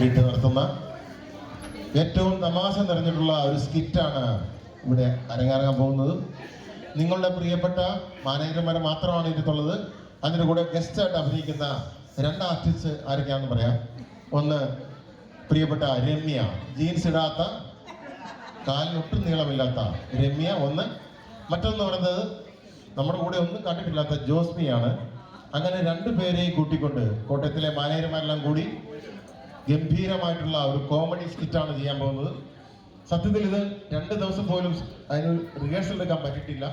നടത്തുന്ന ഏറ്റവും തമാശ നിറഞ്ഞിട്ടുള്ള ഒരു സ്കിറ്റാണ് ഇവിടെ അരങ്ങേറാൻ പോകുന്നത്. നിങ്ങളുടെ പ്രിയപ്പെട്ട മാനേജർമാരെ മാത്രമാണ് ഇതിലുള്ളത്. അതിൻ്റെ കൂടെ ഗസ്റ്റായിട്ട് അഭിനയിക്കുന്ന 2 ആർട്ടിസ്റ്റ് ആരൊക്കെയാണെന്ന് പറയാം. ഒന്ന് പ്രിയപ്പെട്ട രമ്യ, ജീൻസ് ഇടാത്ത, കാലിനൊട്ടും നീളമില്ലാത്ത രമ്യ ഒന്ന്. മറ്റൊന്ന് പറയുന്നത് നമ്മുടെ കൂടെ ഒന്നും കണ്ടിട്ടില്ലാത്ത ജോസ്മിയാണ്. അങ്ങനെ 2 പേരെയും കൂട്ടിക്കൊണ്ട് കോട്ടയത്തിലെ മാനേജർമാരെല്ലാം കൂടി ഗംഭീരമായിട്ടുള്ള ഒരു കോമഡി സ്കിറ്റാണ് ചെയ്യാൻ പോകുന്നത്. സത്യത്തിൽ ഇത് 2 ദിവസം പോലും അതിന് റിഹേഴ്സൽ എടുക്കാൻ പറ്റിയിട്ടില്ല.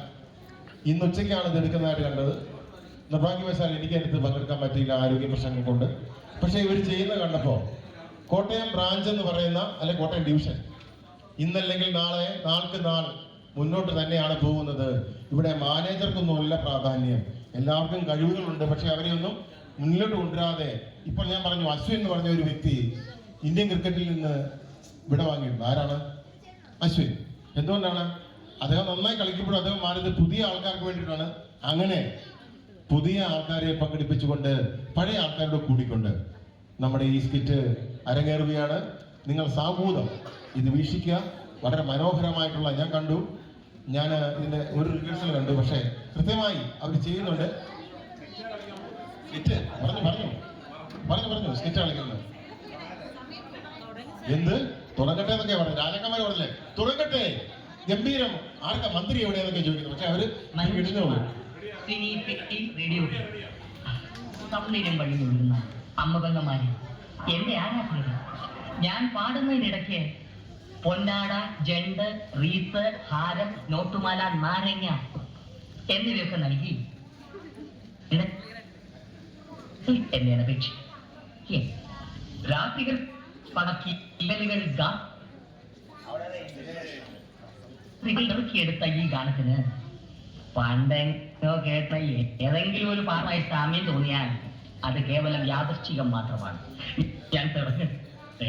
ഇന്ന് ഉച്ചയ്ക്കാണ് ഇത് എടുക്കുന്നതായിട്ട് കണ്ടത്. നിർഭാഗ്യവശാൽ എനിക്ക് അടുത്ത് പങ്കെടുക്കാൻ പറ്റിയില്ല, ആരോഗ്യ പ്രശ്നങ്ങൾ കൊണ്ട്. പക്ഷേ ഇവർ ചെയ്യുന്നത് കണ്ടപ്പോൾ കോട്ടയം ബ്രാഞ്ച് എന്ന് പറയുന്ന, അല്ലെങ്കിൽ കോട്ടയം ഡിവിഷൻ, ഇന്നല്ലെങ്കിൽ നാളെ, നാൾക്ക് നാൾ മുന്നോട്ട് തന്നെയാണ് പോകുന്നത്. ഇവിടെ മാനേജർക്കൊന്നുമല്ല പ്രാധാന്യം, എല്ലാവർക്കും കഴിവുകളുണ്ട്. പക്ഷെ അവരെയൊന്നും മുന്നിലോട്ട് കൊണ്ടുവരാതെ, ഇപ്പോൾ ഞാൻ പറഞ്ഞു അശ്വിൻ എന്ന് പറഞ്ഞ ഒരു വ്യക്തി ഇന്ത്യൻ ക്രിക്കറ്റിൽ നിന്ന് വിട വാങ്ങിയിട്ടുണ്ട്. ആരാണ് അശ്വിൻ? എന്തുകൊണ്ടാണ്? അദ്ദേഹം നന്നായി കളിക്കുമ്പോഴും അദ്ദേഹം മാറിയത് പുതിയ ആൾക്കാർക്ക് വേണ്ടിയിട്ടാണ്. അങ്ങനെ പുതിയ ആൾക്കാരെ പങ്കെടുപ്പിച്ചുകൊണ്ട് പഴയ ആൾക്കാരോട് കൂടിക്കൊണ്ട് നമ്മുടെ ഈ സ്കിറ്റ് അരങ്ങേറുകയാണ്. നിങ്ങൾ സാമൂഹ്യം ഇത് വീക്ഷിക്കുക. വളരെ മനോഹരമായിട്ടുള്ള, ഞാൻ കണ്ടു, ഞാൻ ഇതിന്റെ ഒരു റിഹേഴ്സൽ കണ്ടു. പക്ഷേ കൃത്യമായി അവർ ചെയ്യുന്നുണ്ട്. സ്കിറ്റ് പറഞ്ഞു സ്കിറ്റ് കളിക്കുന്നത് എന്ത് തുടങ്ങട്ടെ എന്നൊക്കെ പറഞ്ഞു. രാജാക്കന്മാർ പറഞ്ഞില്ലേ തുടങ്ങട്ടെ, ഗംഭീരം. ആർക്കാ മന്ത്രി എവിടെയാന്നൊക്കെ ചോദിക്കുന്നത്. പക്ഷെ അവര് ഇടുന്നുള്ളൂ. അമ്മപെങ്ങന്മാര് എന്റെ ആരാധകർ, ഞാൻ പാടുന്നതിനിടയ്ക്ക് പൊന്നാട, ജണ്ട്, റീത്ത്, ഹാരം, നോട്ടുമാല, നാരങ്ങ എന്നിവയൊക്കെ നൽകി എന്നെ അപേക്ഷിക്കും. രാത്രികൾ പടക്കി ഇവലുകൾ ഇറക്കിയെടുത്ത ഈ ഗാനത്തിന് പണ്ടെങ്ങോ കേട്ട ഏതെങ്കിലും ഒരു പാർമായി സാമ്യം തോന്നിയാൽ അത് കേവലം യാദൃശ്ചികം മാത്രമാണ്. ഞാൻ തുടങ്ങട്ടെ.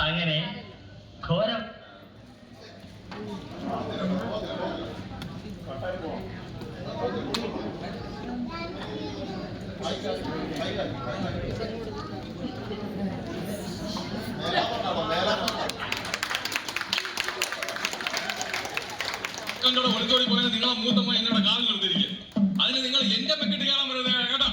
അങ്ങനെ ഘോരം ഒളിച്ചോടി പോയാൽ നിങ്ങളെ മൂത്തമ്മ എന്നോട് കാലിൽ നിർത്തിയിരിക്കും. അതിന് നിങ്ങൾ എന്റെ പെക്കിട്ട് കയറാൻ പറയുന്നത് കേട്ടോ.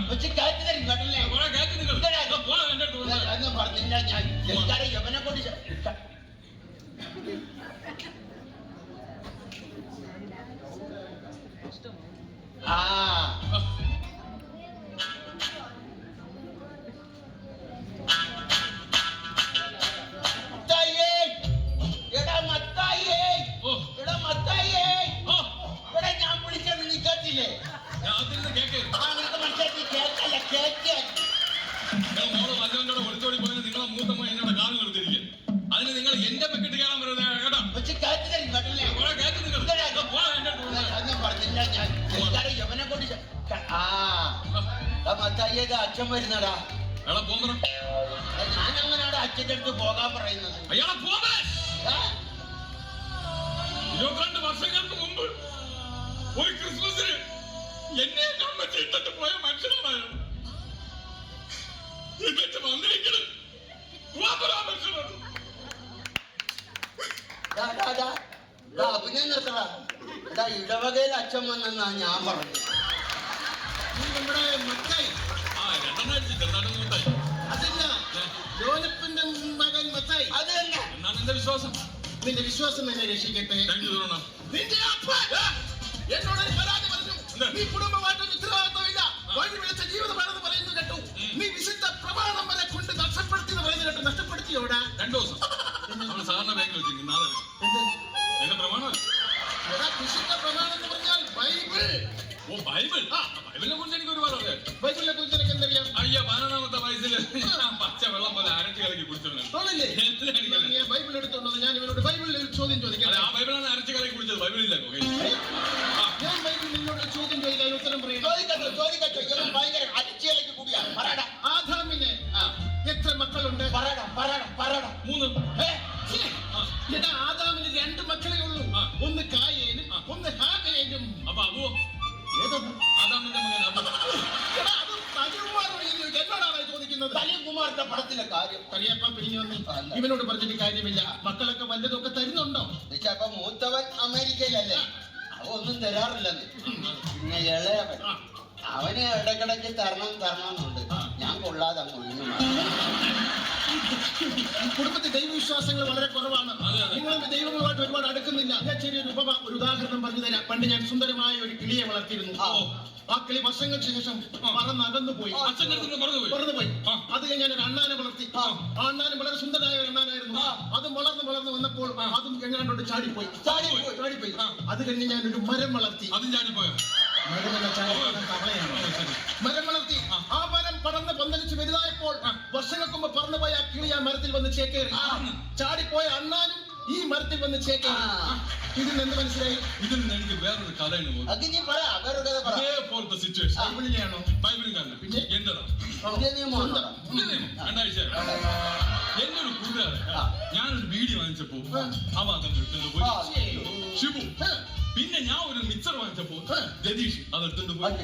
ഒളിച്ചോടി പോയാൽ നിങ്ങളെ മൂത്തമ്മ എന്നോട് കാലിൽ നിർത്തിയിരിക്കും. അതിന് നിങ്ങൾ എന്റെ പെക്കിട്ട് കയറാൻ പറയുന്നത് കേട്ടോ. അച്ഛൻ വരുന്നടാ. ഞാൻ അങ്ങനെയാണ് അച്ഛൻ്റെ അടുത്ത് പോകാൻ പറയുന്നത്. 22 വർഷങ്ങൾക്ക് മുമ്പ് ഒരു ക്രിസ്മസിന് എന്നെ ഇട്ടിട്ട് പോയ മനുഷ്യനാണ് എന്നിട്ട് വന്നിരിക്കണം. അഭിനയം നിർത്തടാ. ഇടവകയിൽ അച്ഛൻ വന്നെന്നാ ഞാൻ പറഞ്ഞു. നമ്മുടെ മത്തായി അതല്ല, ജോലപ്പന്റെ മകൻ മത്തായി. അത് തന്നെ. എന്നാണ് എന്റെ വിശ്വാസം. നിന്റെ വിശ്വാസം എന്നെ രക്ഷിക്കട്ടെ. നിന്റെ എന്നോടൊരു പരാതി പറഞ്ഞു. നീ കുടുംബമായിട്ടൊരു ഉത്തരവാദിത്വമില്ല, വഴി വിളിച്ച ജീവിതമാണെന്ന് പറയുന്നു കേട്ടു. നീ വിശുദ്ധ പ്രമാണം വരെ കൊണ്ട് നഷ്ടപ്പെടുത്തി എന്ന് പറയുന്നു കേട്ടു. നഷ്ടപ്പെടുത്തിയോടാ? 2 ദിവസം നമ്മൾ സാധാരണ ബാങ്കിൽ വെച്ചിരിക്കും. നാളെ എന്റെ പ്രമാണം. വിശുദ്ധ പ്രമാണം എന്ന് പറഞ്ഞാൽ ബൈബിൾ. ഓ, ബൈബിൾ. ബൈബിളിനെ കുറിച്ച് എനിക്ക് ഒരുപാട് അറിയാം. ബൈബിളിനെ കുറിച്ച് എനിക്ക് എന്തറിയാം? അയ്യോ, 15ാമത്തെ വയസ്സിൽ പച്ച വെള്ളം പോലെ അരച്ച് കലക്കി കുടിച്ചിട്ടുണ്ട്. ബൈബിൾ എടുത്തോണ്ടോ? ഞാൻ ഇവനോട് ബൈബിളിൽ ഒരു ചോദ്യം ചോദിക്കാം. ആ ബൈബിളാണ് അരച്ച് കലക്കി കുടിച്ചത്. ബൈബിളില്ല. ഞാൻ ബൈബിൾ നിന്നോട് ചോദ്യം ചോദിക്കാൻ ഉത്തരം പറയും. ആദാമിന് എത്ര മക്കളുണ്ട്? 3. ആദാമിന് 2 മക്കളെ ഉള്ളൂ. ഒന്ന് കായേനും ഒന്ന് ഹാബേലും. അപ്പൊ അബു ആദാമിന്റെ മകൻ അബു. എന്നോടാണ് ചോദിക്കുന്നത്. സലീം കുമാറിന്റെ പടത്തിലെ കാര്യം. കരിയപ്പ പിരിഞ്ഞു നീ? ഇവനോട് പറഞ്ഞിട്ട് കാര്യമില്ല. മക്കളൊക്കെ വല്ലതൊക്കെ തരുന്നുണ്ടോ? അപ്പൊ മൂത്തവൻ അമേരിക്കയിലല്ലേ, അവ ഒന്നും തരാറില്ലെന്ന്. പിന്നെ ഇളയവൻ അവന് ഇടക്കിടയ്ക്ക് തരണമെന്നുണ്ട്. ഞാൻ കൊള്ളാതെ അങ്ങ് ഒഴിഞ്ഞു മാറി. കുടുംബത്തിൽ ദൈവവിശ്വാസങ്ങൾ വളരെ കുറവാണ്. നിങ്ങൾ ദൈവങ്ങളുമായിട്ട് ഒരുപാട് അടുക്കുന്നില്ല. ഞാൻ ചെറിയൊരു ഒരു ഉദാഹരണം പറഞ്ഞു തരാം. പണ്ട് ഞാൻ സുന്ദരമായ ഒരു കിളിയെ വളർത്തിയിരുന്നു. ആ കിളി വർഷങ്ങൾക്ക് ശേഷം പറന്നകന്നു പോയി. പറന്നുപോയി. അത് കഴിഞ്ഞ് ഞാൻ ഒരു അണ്ണാനെ വളർത്തി. ആ അണ്ണാനും വളരെ സുന്ദരനായ ഒരു അണ്ണാനായിരുന്നു. അതും വളർന്ന് വന്നപ്പോൾ അതും എങ്ങാണ്ടോട്ട് ചാടിപ്പോയി. അത് കഴിഞ്ഞ് ഞാൻ ഒരു മരം വളർത്തി. മരം വളർത്തി. ആ മരം പടർന്ന് പന്തലിച്ച് വലുതായപ്പോൾ വർഷങ്ങൾക്ക് മുമ്പ് പറന്നുപോയ ആ കിളി ആ മരത്തിൽ വന്ന് ചേക്കേറി. ചാടിപ്പോയ അണ്ണാനും ഈ മരത്തിൽ വന്ന് ചേക്കേറി. ഇതിൽ നിന്ന് മനസ്സിലായി? ഇതിൽ നിന്ന് എനിക്ക് വേറൊരു കഥയാണ് പോകുന്നത്. ഇതേപോലത്തെ സിറ്റുവേഷൻ ബൈബിളിലെയാണോ? ബൈബിളിലാണ്. പിന്നെ എന്റേതാ രണ്ടാഴ്ച എന്റെ ഒരു കൂട്ടുകാരൻ ഞാനൊരു വീഡിയോ വാങ്ങിച്ചപ്പോ അവ അതെടുത്തോണ്ട് പോയി. ഷിബു. പിന്നെ ഞാൻ ഒരു മിക്സർ വാങ്ങിച്ചപ്പോ രതീഷ് അതെടുത്തോണ്ട് പോയി.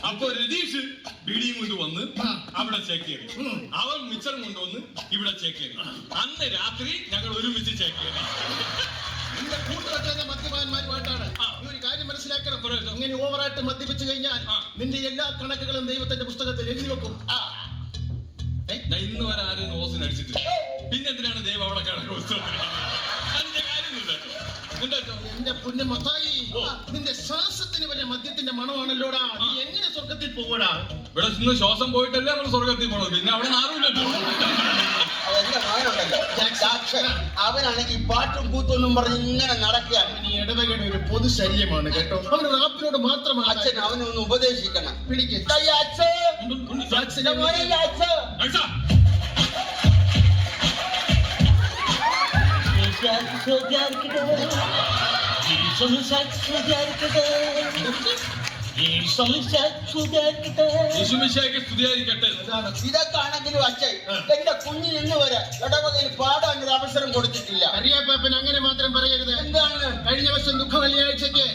അപ്പൊ രതീഷ് ബീഡിയും കൊണ്ട് വന്ന് അവിടെ ചേക്കേറി. അവൻ മിച്ചറും കൊണ്ടുവന്ന് ഇവിടെ ചേക്കേറി. അന്ന് രാത്രി ഞങ്ങൾ ഒരുമിച്ച് ചേക്കേറി. നിന്റെ കൂട്ടുകെട്ടുന്ന മദ്യപാന്മാരുമായിട്ടാണ്. നീ ഒരു കാര്യം മനസ്സിലാക്കണം. ഇങ്ങനെ ഓവറായിട്ട് മദ്യപിച്ചു കഴിഞ്ഞാൽ നിന്റെ എല്ലാ കണക്കുകളും ദൈവത്തിന്റെ പുസ്തകത്തിൽ എഴുതി വെക്കും. ഇന്ന് വരെ ആരും ഓസിന് അടിച്ചിട്ടില്ല. പിന്നെ എന്തിനാണ് ദൈവം അവിടെ കണക്ക് പുസ്തകത്തിൽ? അതിന്റെ കാര്യമൊന്നുമില്ല. എന്റെ പുണ്യ മത്തായി, നിന്റെ ശ്വാസത്തിന് വരെ മദ്യത്തിന്റെ മണമാണല്ലോടാ. നീ എങ്ങനെ സ്വർഗത്തിൽ പോകൂടാ? ഇവിടെ നിന്ന് ശ്വാസം പോയിട്ടല്ലേ നമ്മൾ സ്വർഗത്തിൽ പോണത്. പിന്നെ അവിടെ ആരുമില്ലല്ലോ. അവനാണെങ്കിൽ പാട്ടും കൂത്തൊന്നും പറഞ്ഞ് ഇങ്ങനെ നടക്കുകയാണ്. നീ ഇടവകയുടെ ഒരു പൊതു ശല്യമാണ് കേട്ടോ. അവന് റാപ്പിനോട് മാത്രമാണ്. അച്ഛൻ അവനൊന്ന് ഉപദേശിക്കണം. പിടിക്ക്. ഇതൊക്കെ ആണെങ്കിലും അച്ഛൻ എന്റെ കുഞ്ഞിന് ഇന്ന് വരെ ഇടവകയിൽ പാടാൻ ഒരു അവസരം കൊടുത്തിട്ടില്ല. അറിയാപ്പാപ്പൻ അങ്ങനെ മാത്രം പറയരുത്. എന്താണ്? കഴിഞ്ഞ വർഷം ദുഃഖ വെള്ളിയാഴ്ചക്ക്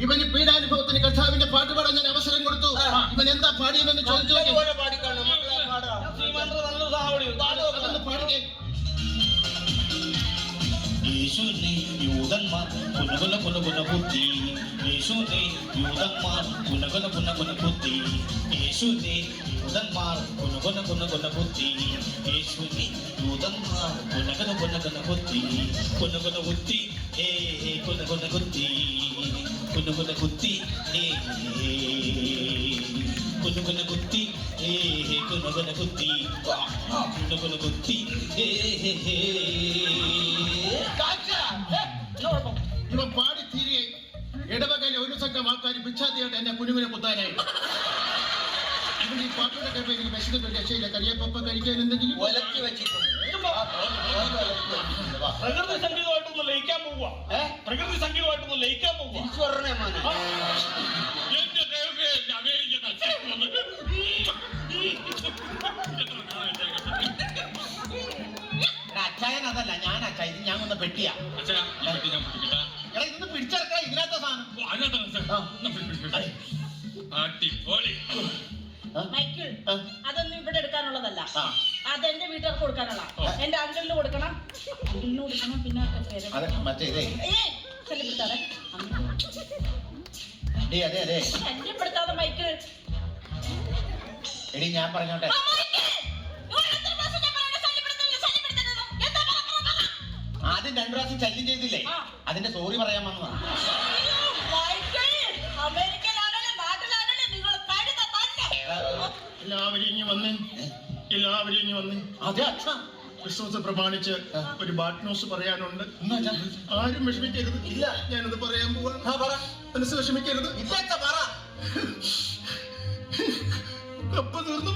ഇവന് പീഡാനുഭവത്തിന് കർത്താവിന്റെ പാട്ട് പാടാൻ ഞാൻ അവസരം കൊടുത്തു. ഇവൻ എന്താ പാടിയെന്ന് ചോദിച്ചു. പാടിക്കാണോ അതൊന്ന് പാടിക്കേ. യേശുവിനെ യൂതന്മാർ പുനകുല ബുദ്ധി. യേശുവിനെ യൂതന്മാർ പുനകുല ബുദ്ധി. യേശുവിനെ യൂതന്മാർ പുനകുല ബുദ്ധി. യേശുവിനെ യൂതന്മാർ പുനകുല ബുദ്ധി. പുനകുല ബുദ്ധി പുനകുല ബുദ്ധി. പുനകുല ബുദ്ധി കുനുകുന കുത്തി കുനുകുന കുത്തി കുനുകുന കുത്തി. ഇവൻ പാടി തീരെ ഇടവകയിലെ ഒരു സംഘം ആൾക്കാർ ഭിക്ഷാതിയായിട്ട് എന്നെ കുനുകുനെ കുത്താനായി. ഇവൻ ഈ പാട്ടോടെ കേട്ടോ എനിക്ക് വിശന്നിട്ട് രക്ഷയില്ല. കരിയപ്പ കഴിക്കാൻ എന്തെങ്കിലും ഒലക്കി വെച്ചിട്ടുണ്ട്. പ്രകൃതി സംഗീതമായിട്ടൊന്ന് ലയിക്കാൻ പോവുക. പ്രകൃതി സംഗീതമായിട്ടൊന്ന് ലയിക്കാൻ പോവുക. ഈശ്വരനെ മോനെ അച്ചായൻ അതല്ല ഞാൻ അച്ഛ. ഇത് ഞാൻ ഒന്ന് പെട്ടിയാ. എടാ ഇതൊന്ന് പിടിച്ചെടുക്ക. ഇതിനകത്ത സാധനം അടിപൊളി. മൈക്കിൾ, അതൊന്നും ഇവിടെ എടുക്കാനുള്ളതല്ല. അതെന്റെ വീട്ടുകാർക്ക് കൊടുക്കാനുള്ള. എന്റെ അങ്കിളിന് കൊടുക്കണം. അങ്കിളിന് കൊടുക്കണം. പിന്നെ ശല്യപ്പെടുത്താതെ ശല്യപ്പെടുത്താതെ മൈക്കിൾ. എടി ഞാൻ പറഞ്ഞോട്ടെ. ആദ്യം 2 പ്രാവശ്യം ശല്യം ചെയ്തില്ലേ, അതിന്റെ സോറി പറയാൻ വന്നതാണ്. എല്ലാവരും ഇനി വന്നേ. അതെ അച്ഛ, ക്രിസ്മസ് പ്രമാണിച്ച് ഒരു ബാഡ് ന്യൂസ് പറയാനുണ്ട്. ആരും വിഷമിക്കരുത്. ഇല്ല, ഞാനത് പറയാൻ പോവാ. മനസ്സ് വിഷമിക്കരുത്. ഇല്ല പറ. കപ്പ തീർന്നു.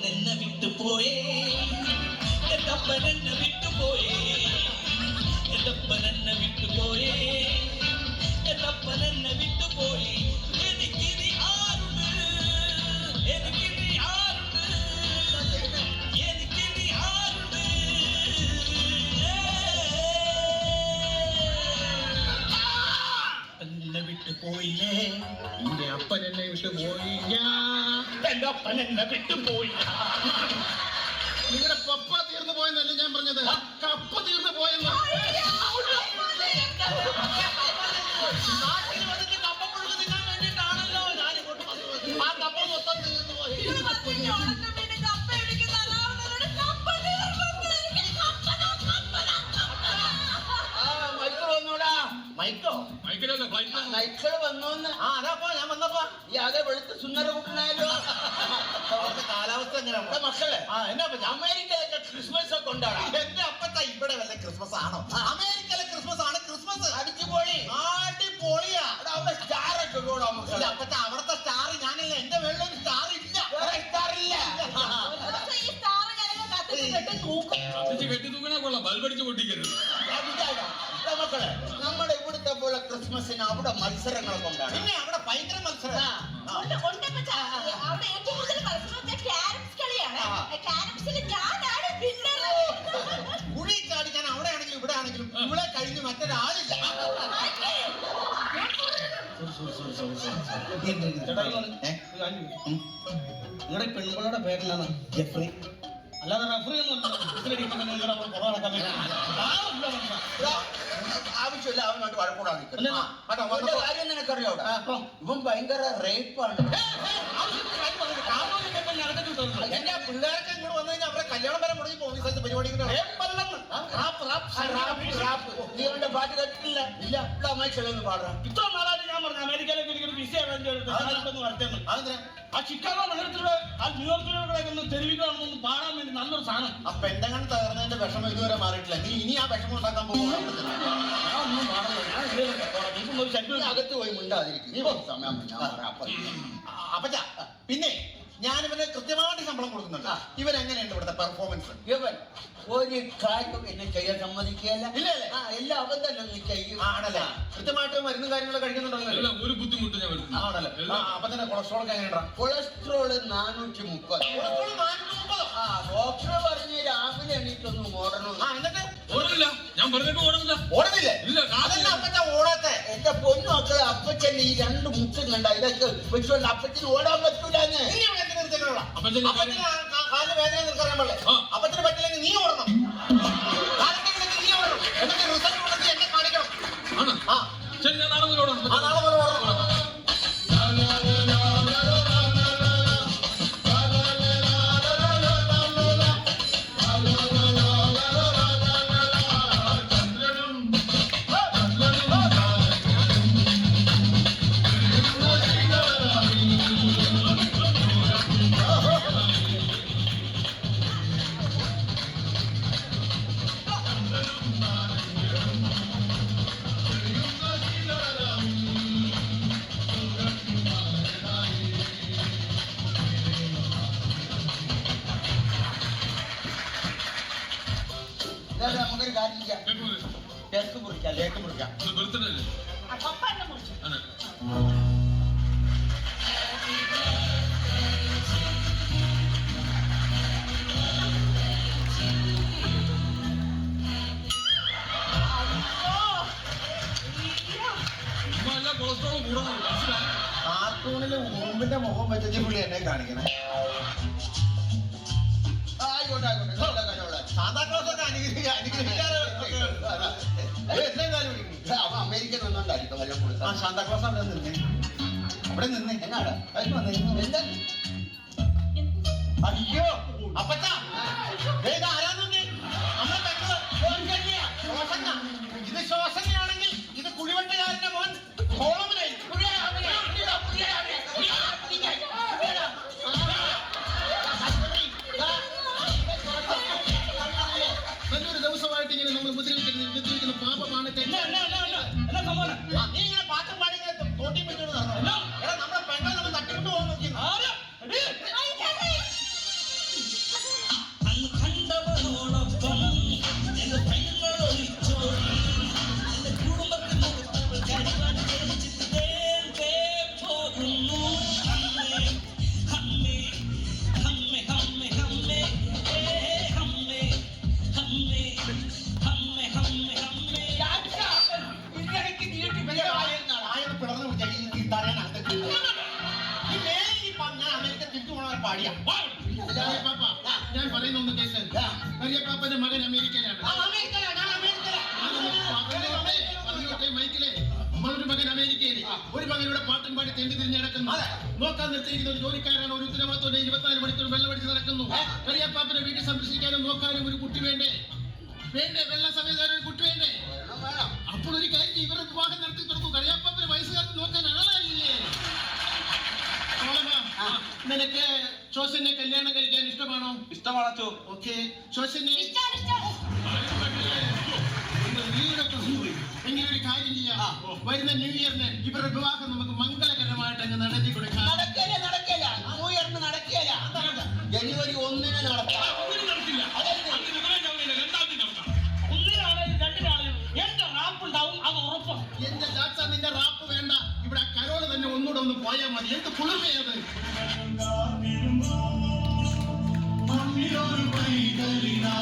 എന്നെ വിട്ടുപോയേ എന്നെ വിട്ടു അപ്പനെന്നെ വിട്ടുപോയേ എന്നപ്പനെന്നെ വിട്ടുപോയി എനിക്കിനി ആരുണ്ട് എനിക്കിനി ആരുണ്ട് എനിക്കിനി ആരുണ്ട് എന്നെ വിട്ടുപോയില്ലേ എന്റെ അപ്പൻ എന്നെ വിട്ടു പോയി എന്റെ അപ്പൻ എന്നെ വിട്ടുപോയി. നിങ്ങളുടെ പപ്പ തീർന്നു പോയെന്നല്ല ഞാൻ പറഞ്ഞത്, കപ്പ തീർന്നു പോയെന്ന്. നാട്ടിൽ വന്നിട്ട് കപ്പപ്പുഴുക്ക് തിന്നാൻ വേണ്ടിയിട്ടാണല്ലോ ഞാൻ ഇങ്ങോട്ട് വന്നത്. ആ കപ്പ മൊത്തം തീർന്നു പോയി. മൈക്കിൾ വന്നൂടാ. മൈക്കോ മൈക്കിലല്ല ഫ്ലൈറ്റ് മൈക്കിൾ വന്നോന്ന്. അതാപ്പോ ഞാൻ വന്നപ്പോ ഈ ആകെ വെളുത്ത് സുന്ദര കുട്ടനായല്ലോ. അവിടുത്തെ കാലാവസ്ഥ എങ്ങനെ മക്കളെ എന്നാ അമേരിക്കയിലൊക്കെ ക്രിസ്മസ് ഒക്കെ ഉണ്ടാടാ. എന്റെ അപ്പത്ത ഇവിടെ വല്ല ക്രിസ്മസ് ആണോ? അമേരിക്കയിലെ ക്രിസ്മസ് ആണ് ക്രിസ്മസ്. അടിച്ചുപൊളി അടിപൊളിയാ. അവിടെ സ്റ്റാർ ഒക്കെ കൂടാ മക്കളെ. അപ്പത്ത അവിടുത്തെ സ്റ്റാർ ഞാനില്ല. എന്റെ വെള്ളം സ്റ്റാർ ഇല്ല. വേറെ സ്റ്റാർ ഇല്ല. കത്തിച്ച് കെട്ടി തൂക്കണ കൊള്ളാം, ബൾബടിച്ച് പൊട്ടിക്കരുത്. മക്കളെ നമ്മുടെ ഇവിടുത്തെ പോലെ ക്രിസ്മസിന് അവിടെ മത്സരങ്ങളൊക്കെ ഉണ്ടാകും. പിന്നെ അവിടെ ഭയങ്കര മത്സരം. അവിടെ ഏറ്റവും കൂടുതൽ മത്സരം ക്യാരംസ് കളിയാണ്. ക്യാരംസിൽ ഞാനാണ് വിന്നർ. കുഴി ചാടിക്കാൻ അവിടെ ആണെങ്കിലും ഇവിടെ ആണെങ്കിലും ഇവിടെ കഴിഞ്ഞ് മറ്റൊരാളില്ല. നിങ്ങളുടെ പെൺകുട്ടിയുടെ പേരിലാണ് ജെഫ്രി. അല്ലാതെ റഫറി ഒന്നും ആവശ്യമില്ല അവനോട്ട് വഴക്കൂടാതെ കാര്യം നിനക്കറിയോ? ഇവൻ ഭയങ്കര റേപ്പാണ്. എന്റെ പിള്ളേർക്ക് ഇങ്ങോട്ട് വന്നു കഴിഞ്ഞാൽ അവരെ കല്യാണം വരെ മുടങ്ങി പോകുന്ന സ്ഥലത്ത് പരിപാടി നീ അവന്റെ പാട്ട് കേട്ടിട്ടില്ല? ഇല്ല. അമ്മയ്ക്കൊന്ന് പാടാം. ഇത്ര നാളായിട്ട് ഞാൻ പറഞ്ഞു അമേരിക്കയിലേക്ക് ഒരിക്കലും വിസ നടത്തുന്നു. ആ ചിക്കാഗോ നഗരത്തിലൂടെ ആ ന്യൂയോർക്കിലൂടെ ഒന്ന് തെരുവിലാണെന്നൊന്ന് പാടാൻ വേണ്ടി നല്ലൊരു സാധനം. ആ പെന്തങ്ങനെ തകർന്നതിന്റെ വിഷമം ഇതുവരെ മാറിയിട്ടില്ല. നീ ഇനി ആ വിഷമം ഉണ്ടാക്കാൻ പോകുന്നു. ഞാൻ ഒന്നും പാടുന്നില്ല. ഞാൻ ഇതിലേക്ക് പോകാം. ഇപ്പം ഒരു ശല്യം അകത്ത് പോയി മിണ്ടാതിരിക്കും. നീ സമയം ഞാൻ പറയാം. അപ്പച്ച പിന്നെ ഞാനിവന് കൃത്യമായിട്ട് ശമ്പളം കൊടുക്കുന്നുണ്ട്. ഇവൻ എങ്ങനെയുണ്ട് ഇവിടുത്തെ പെർഫോമൻസ്? ഇവൻ ഒരു കാര്യം എന്നെ ചെയ്യാൻ സമ്മതിക്കുകയല്ല. ഇല്ല അല്ലേ? എല്ലാ അവൻ തന്നെ ഒന്ന് ചെയ്യും. ആണല്ലേ? കൃത്യമായിട്ട് മരുന്നും കാര്യങ്ങളും കഴിക്കുന്നുണ്ടല്ലോ. എല്ലാം ഒരു ബുദ്ധിമുട്ട് ഞാൻ വരുത്തുന്നു. ആണല്ലേ? അപ്പൊ തന്നെ കൊളസ്ട്രോൾ ഒക്കെ എങ്ങനെയുണ്ടാ? കൊളസ്ട്രോള് 430. കൊളസ്ട്രോൾ 430. ഡോക്ടർ പറഞ്ഞ് രാവിലെ എണീറ്റൊന്ന് ഓടണം. എന്നിട്ട് ഓടുന്നില്ല, ഞാൻ പറഞ്ഞിട്ട് ഓടുന്നില്ല. ഓടുന്നില്ലേ? ഇല്ല, അതല്ല അപ്പച്ച ഓടാത്തെ. എന്റെ പൊന്നു മക്കളെ അപ്പച്ചന്റെ ഈ 2 മുട്ടും കണ്ട ഇതൊക്കെ വെച്ചുകൊണ്ട് അപ്പച്ചന് ഓടാൻ പറ്റൂലെന്ന്. ഇനി അവൻ എന്തിനു നിർത്തിയിട്ടുള്ള? അപ്പച്ചന്റെ അപ്പച്ചന് കാല് വേദന നിൽക്കാൻ പാടില്ല. ആ. അപ്പച്ചന് പറ്റില്ലെങ്കിൽ നീ ഓടണം. കാലിന്റെ നീ ഓടണം. എന്നിട്ട് റിസൾട്ട് കൊടുത്ത് എന്നെ കാണിക്കണം. ആണ്. ആ ശരി, ഞാൻ നാളെ മുതൽ ഓടാം. ആ നാളെ മുതൽ ഓടണം. നമുക്കൊരു കാര്യം ചെയ്യാം. ലേക്ക് മുറിക്കാം. ലേക്ക് മുറിക്കാം. ബർത്ത്ഡേ അല്ലേ? പപ്പ എന്നെ മുറിച്ചു. ആണ്. ഇപ്പൊ എല്ലാ കൊളസ്ട്രോളും കൂടുന്നുണ്ട്, മനസ്സിലായി? കാർട്ടൂണില് ഉറുമ്പിന്റെ മുഖം വെച്ചിട്ട് പുള്ളി എന്നെ കാണിക്കണേ. ആയിക്കോട്ടെ ആയിക്കോട്ടെ. നല്ല കാര്യമുള്ള സാന്താക്ലോസ് ഒക്കെ അനുഗ്രഹിക്കാറ് എന്നെ കാര്യം പിടിക്കും. അവൻ അമേരിക്കൻ വന്നോണ്ടായിരിക്കും വല്ലതും കൊടുത്തത്. ആ സാന്താക്ലോസ് അവിടെ നിന്നേ, അവിടെ നിന്നേ. എന്നാടാ എന്താ? അയ്യോ അപ്പച്ച ആരാന്നേ? നമ്മളെ പെങ്ങള് ശോശന്യ. ഇത് ശോശനയാണെങ്കിൽ ഇത് കുഴിവെട്ടുകാരന്റെ മോൻ കോളമനായി. നല്ലൊരു ദിവസമായിട്ട് ഇങ്ങനെ നമ്മൾ മുദ്രവിക്കുന്ന പാപമാണ്. എന്നാ സമ്മാനം നീ ഇങ്ങനെ പാട്ടും പാടി തോട്ടിയും വിട്ടു നമ്മുടെ പെങ്ങളെ നമ്മൾ തട്ടിക്കൊണ്ട് പോകാൻ നോക്കി. ആരാ? ഐ, പറയാം കറിയപ്പാപ്പ, ഞാൻ പറയുന്ന ഒന്ന് കേൾക്ക്. കറിയപ്പാപ്പന്റെ മകൻ അമേരിക്കയിലാണ്. പറഞ്ഞോട്ടെ മൈക്കിലെ, ഒരു മകൻ അമേരിക്കയില്, ഒരു മകനോട് പാട്ടും പാടി തെണ്ടി തിരിഞ്ഞ് നടക്കുന്നു. നോക്കാൻ നിർത്തിയിരിക്കുന്ന ഒരു ജോലിക്കാരാണ്. ഒരു ഉത്തരവാദിത്തോടെ 24 മണിക്കൂർ വെള്ളമടിച്ച് നടക്കുന്നു. കറിയപ്പാപ്പനെ വീട്ടിൽ സംരക്ഷിക്കാനും നോക്കാനും ഒരു കുട്ടി വേണ്ടേ? വെള്ള സമയത്ത് ഒരു കുട്ടി വേണ്ടേ? അപ്പോൾ ഒരു കാര്യം, ഇവരുടെ വിവാഹം നടത്തി കൊടുക്കും. കറിയപ്പാപ്പനെ വയസ്സുകാർക്ക് നോക്കാൻ ആളായില്ലേ? നിനക്ക് ശോശനെ കല്യാണം കഴിക്കാൻ ഇഷ്ടമാണോ? ഇഷ്ടമാണോ? ഓക്കെ, ശോശനെ എങ്ങനെ ഒരു കാര്യം ചെയ്യാം, വരുന്ന ന്യൂ ഇയറിന് ഇവരുടെ വിവാഹം നമുക്ക് മംഗളകരമായിട്ട് അങ്ങ് നടത്തി കൊടുക്കാം. നടക്കില്ല ന്യൂ ഇയറിന് നടക്കില്ല. ജനുവരി 1-ന് നടക്കാം. നടക്കില്ല. ഒന്നിനാണെങ്കിലും രണ്ടിനാണെങ്കിലും എന്റെ റാപ്പ് ഉണ്ടാവും, അത് ഉറപ്പാണ്. എന്റെ ജാക്സ, നിന്റെ റാപ്പ് വേണ്ട. ഇവിടെ കരോള് തന്നെ ഒന്നുകൂടെ ഒന്ന് പോയാൽ മതി. എന്ത് കുളിർമയത്. മണ്ണിലൊരു പൈതലിനാ